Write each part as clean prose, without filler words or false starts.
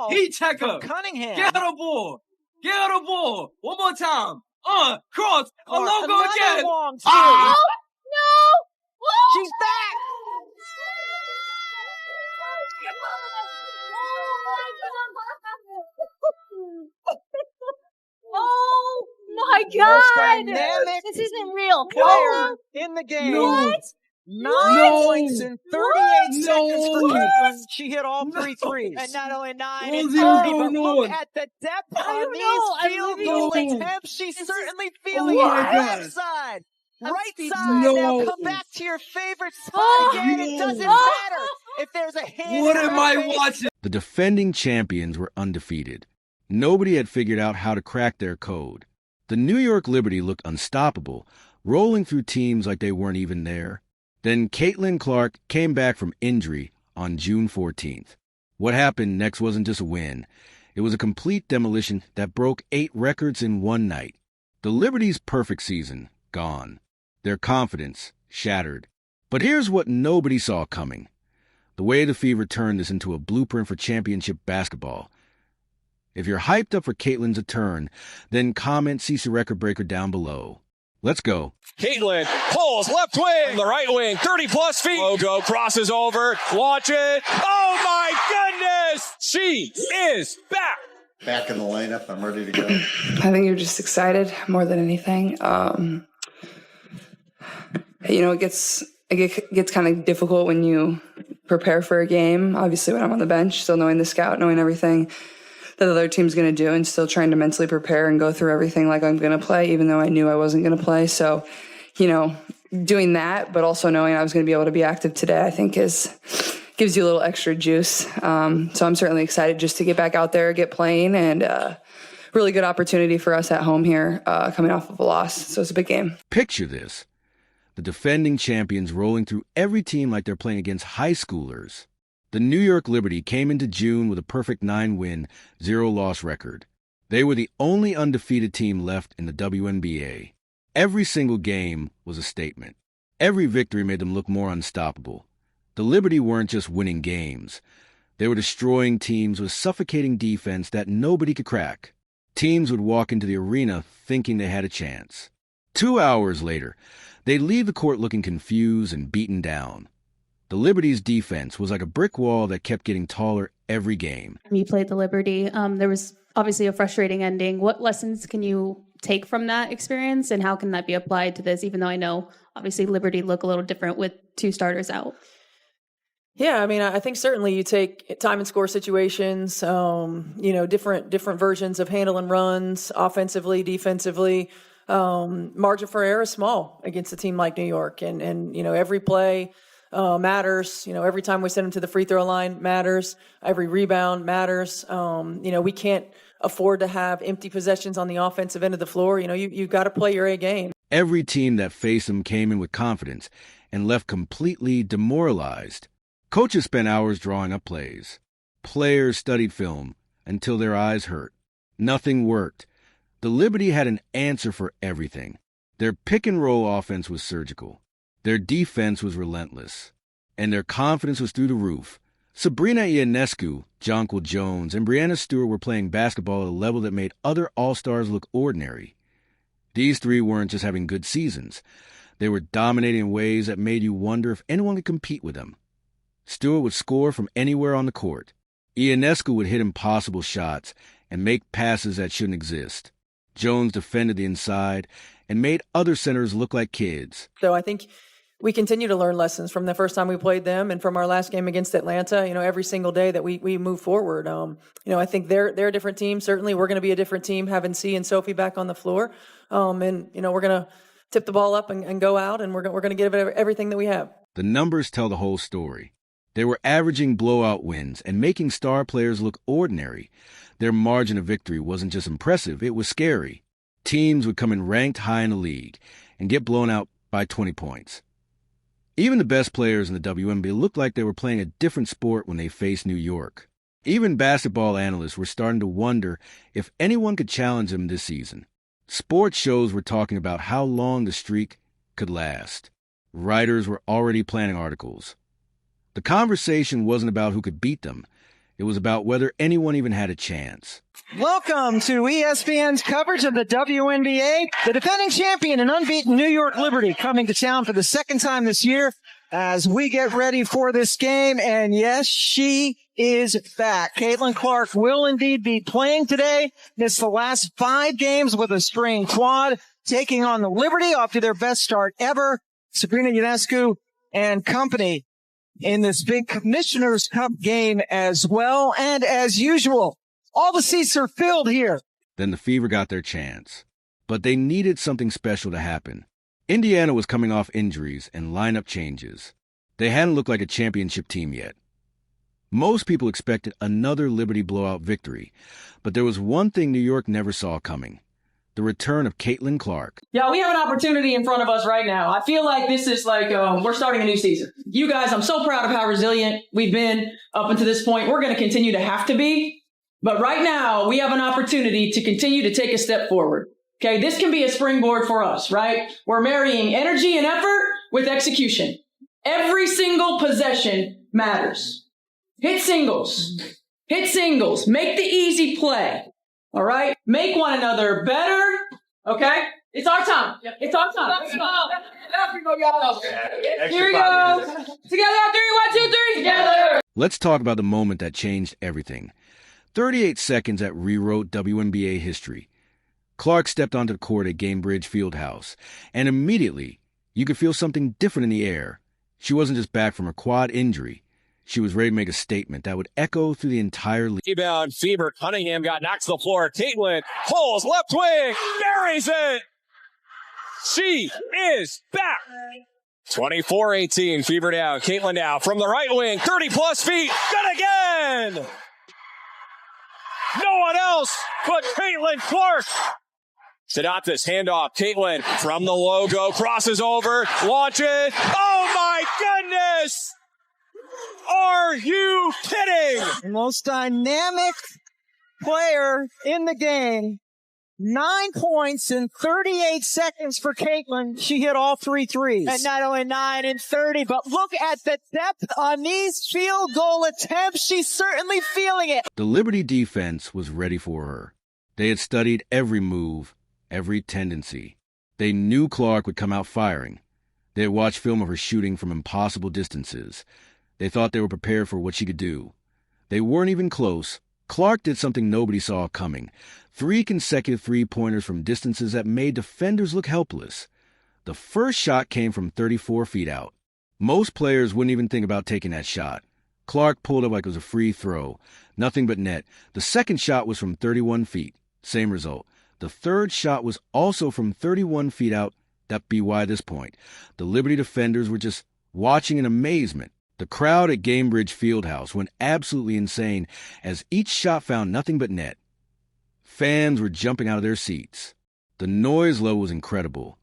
Heat checker. Cunningham. Get her the ball. Get her the ball. One more time. Cross. A logo again. Oh, no. She's back. Oh my Most God! dynamic This isn't real. player in the game. What? 9 points in 38 seconds for No. Caitlin. She hit all 3 threes. And not only 9, What's it's even 30, but going look on? at the depth I on don't these know. I'm field living goal in it. attempts. She's This is- certainly feeling Oh it. my Left God. side, I'm right speechless. side. Now No. come back to your favorite spot Oh, again. It doesn't no. matter if there's a hand. What in am her I face. watching? The defending champions were undefeated. Nobody had figured out how to crack their code. The New York Liberty looked unstoppable, rolling through teams like they weren't even there. Then Caitlin Clark came back from injury on June 14th. What happened next wasn't just a win. It was a complete demolition that broke 8 records in one night. The Liberty's perfect season, gone. Their confidence, shattered. But here's what nobody saw coming. The way the Fever turned this into a blueprint for championship basketball. If you're hyped up for Caitlin's turn, then comment CC Record Breaker down below. Let's go. Caitlin pulls left wing, the right wing, 30-plus feet. Logo crosses over, launch it. Oh, my goodness! She is back. Back in the lineup. I'm ready to go. I think you're just excited more than anything. It gets kind of difficult when you prepare for a game. Obviously, when I'm on the bench, still knowing the scout, knowing everything that the other team's going to do, and still trying to mentally prepare and go through everything like I'm going to play, even though I knew I wasn't going to play. So, doing that, but also knowing I was going to be able to be active today, I think gives you a little extra juice. So I'm certainly excited just to get back out there, get playing, and really good opportunity for us at home here, coming off of a loss. So it's a big game. Picture this. The defending champions rolling through every team like they're playing against high schoolers. The New York Liberty came into June with a perfect 9-win, 0-loss record. They were the only undefeated team left in the WNBA. Every single game was a statement. Every victory made them look more unstoppable. The Liberty weren't just winning games. They were destroying teams with suffocating defense that nobody could crack. Teams would walk into the arena thinking they had a chance. 2 hours later, they'd leave the court looking confused and beaten down. The Liberty's defense was like a brick wall that kept getting taller every game. You played the Liberty. There was obviously a frustrating ending. What lessons can you take from that experience, and how can that be applied to this, even though I know obviously Liberty look a little different with 2 starters out? Yeah, I mean, I think certainly you take time and score situations, different versions of handling runs, offensively, defensively. Margin for error is small against a team like New York, and every play matters. Every time we send them to the free throw line matters. Every rebound matters. We can't afford to have empty possessions on the offensive end of the floor. You've got to play your A game. Every team that faced them came in with confidence and left completely demoralized. Coaches spent hours drawing up plays. Players studied film until their eyes hurt. Nothing worked. The Liberty had an answer for everything. Their pick-and-roll offense was surgical. Their defense was relentless. And their confidence was through the roof. Sabrina Ionescu, Jonquil Jones, and Breanna Stewart were playing basketball at a level that made other All-Stars look ordinary. These 3 weren't just having good seasons. They were dominating in ways that made you wonder if anyone could compete with them. Stewart would score from anywhere on the court. Ionescu would hit impossible shots and make passes that shouldn't exist. Jones defended the inside and made other centers look like kids. So I think we continue to learn lessons from the first time we played them and from our last game against Atlanta, every single day that we move forward. I think they're a different team. Certainly we're going to be a different team having C and Sophie back on the floor. We're going to tip the ball up and go out, and we're going to give it everything that we have. The numbers tell the whole story. They were averaging blowout wins and making star players look ordinary. Their margin of victory wasn't just impressive, it was scary. Teams would come in ranked high in the league and get blown out by 20 points. Even the best players in the WNBA looked like they were playing a different sport when they faced New York. Even basketball analysts were starting to wonder if anyone could challenge them this season. Sports shows were talking about how long the streak could last. Writers were already planning articles. The conversation wasn't about who could beat them. It was about whether anyone even had a chance. Welcome to ESPN's coverage of the WNBA. The defending champion and unbeaten New York Liberty coming to town for the second time this year as we get ready for this game. And yes, she is back. Caitlin Clark will indeed be playing today. Missed the last 5 games with a strained quad, taking on the Liberty off to their best start ever. Sabrina Ionescu and company in this big Commissioner's Cup game as well. And as usual, all the seats are filled here. Then the Fever got their chance. But they needed something special to happen. Indiana was coming off injuries and lineup changes. They hadn't looked like a championship team yet. Most people expected another Liberty blowout victory, but there was one thing New York never saw coming: the return of Caitlin Clark. Yeah, we have an opportunity in front of us right now. I feel like this is like we're starting a new season. You guys, I'm so proud of how resilient we've been up until this point. We're going to continue to have to be. But right now, we have an opportunity to continue to take a step forward. Okay, this can be a springboard for us, right? We're marrying energy and effort with execution. Every single possession matters. Hit singles. Hit singles. Make the easy play. All right? Make one another better. Okay? It's our time. It's our time. Let's go. Here we go. Together on 3, 1, 2, 3. Together. Let's talk about the moment that changed everything. 38 seconds that rewrote WNBA history. Clark stepped onto the court at Gamebridge Fieldhouse, and immediately you could feel something different in the air. She wasn't just back from her quad injury. She was ready to make a statement that would echo through the entire league. Rebound, Fever. Cunningham got knocked to the floor. Caitlin pulls left wing, buries it. She is back. 24-18, Fever down. Caitlin now from the right wing, 30-plus feet. Good again. No one else but Caitlin Clark. Sedatis, handoff. Caitlin from the logo, crosses over, launches. Oh my goodness! Are you kidding? The most dynamic player in the game. 9 points in 38 seconds for Caitlin. She hit all 3 threes. And not only 9 and 30, but look at the depth on these field goal attempts. She's certainly feeling it. The Liberty defense was ready for her. They had studied every move, every tendency. They knew Clark would come out firing. They had watched film of her shooting from impossible distances. They thought they were prepared for what she could do. They weren't even close. Clark did something nobody saw coming. 3 consecutive three-pointers from distances that made defenders look helpless. The first shot came from 34 feet out. Most players wouldn't even think about taking that shot. Clark pulled up like it was a free throw. Nothing but net. The second shot was from 31 feet. Same result. The third shot was also from 31 feet out. That'd be why at this point, the Liberty defenders were just watching in amazement. The crowd at Gamebridge Fieldhouse went absolutely insane as each shot found nothing but net. Fans were jumping out of their seats. The noise level was incredible.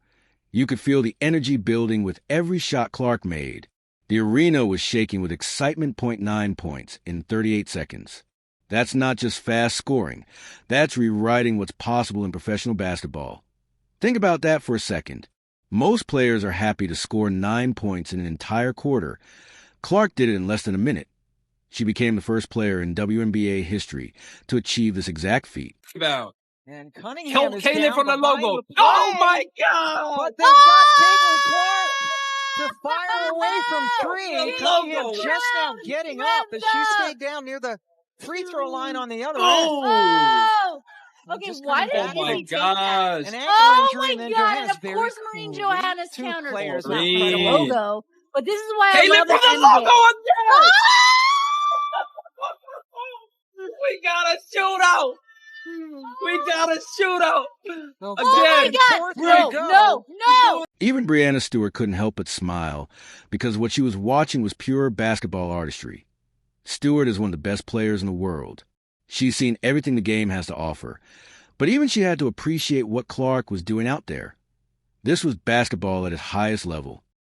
You could feel the energy building with every shot Clark made. The arena was shaking with excitement. 0.9 points in 38 seconds. That's not just fast scoring. That's rewriting what's possible in professional basketball. Think about that for a second. Most players are happy to score 9 points in an entire quarter. Clark did it in less than a minute. She became the first player in WNBA history to achieve this exact feat. And Cunningham is Caitlin down from the behind logo. play. Oh my God! But they've got Caitlin Clark to fire away from 3. And Cunningham just now getting up as she stayed down near the free throw line on the other end. Oh! Okay, Just why coming did back. Oh my he take that? gosh! An ankle Oh injury, my and then God! Johannes And of course, very Marine cool. Johannes Two countered players it. Not Three. for the logo, but this is why I Caitlin love from the the logo NBA. again! We got a shootout! We got a shootout! Oh my God! No! Even Breanna Stewart couldn't help but smile because what she was watching was pure basketball artistry. Stewart is one of the best players in the world. She's seen everything the game has to offer. But even she had to appreciate what Clark was doing out there. This was basketball at its highest level.